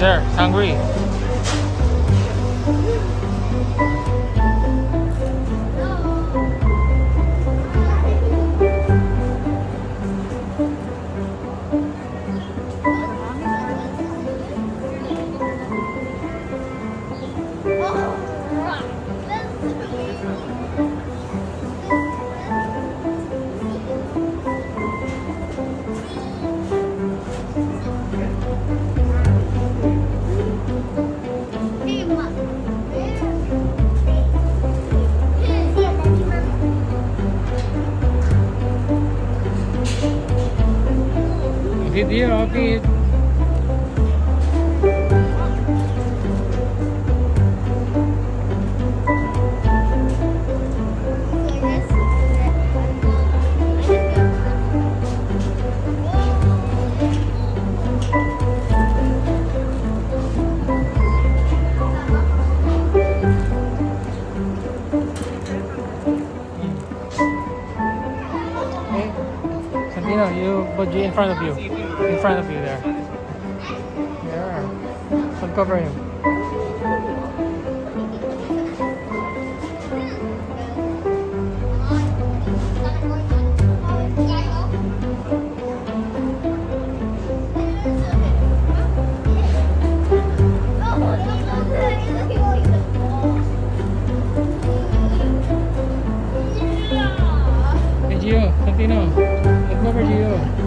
There, hungry. Feed here, I'll feed. Hey, Santino, you, but you in front of you. In front of you there. Yeah. So cover him. Hey Gio, Santino, let's go over Gio.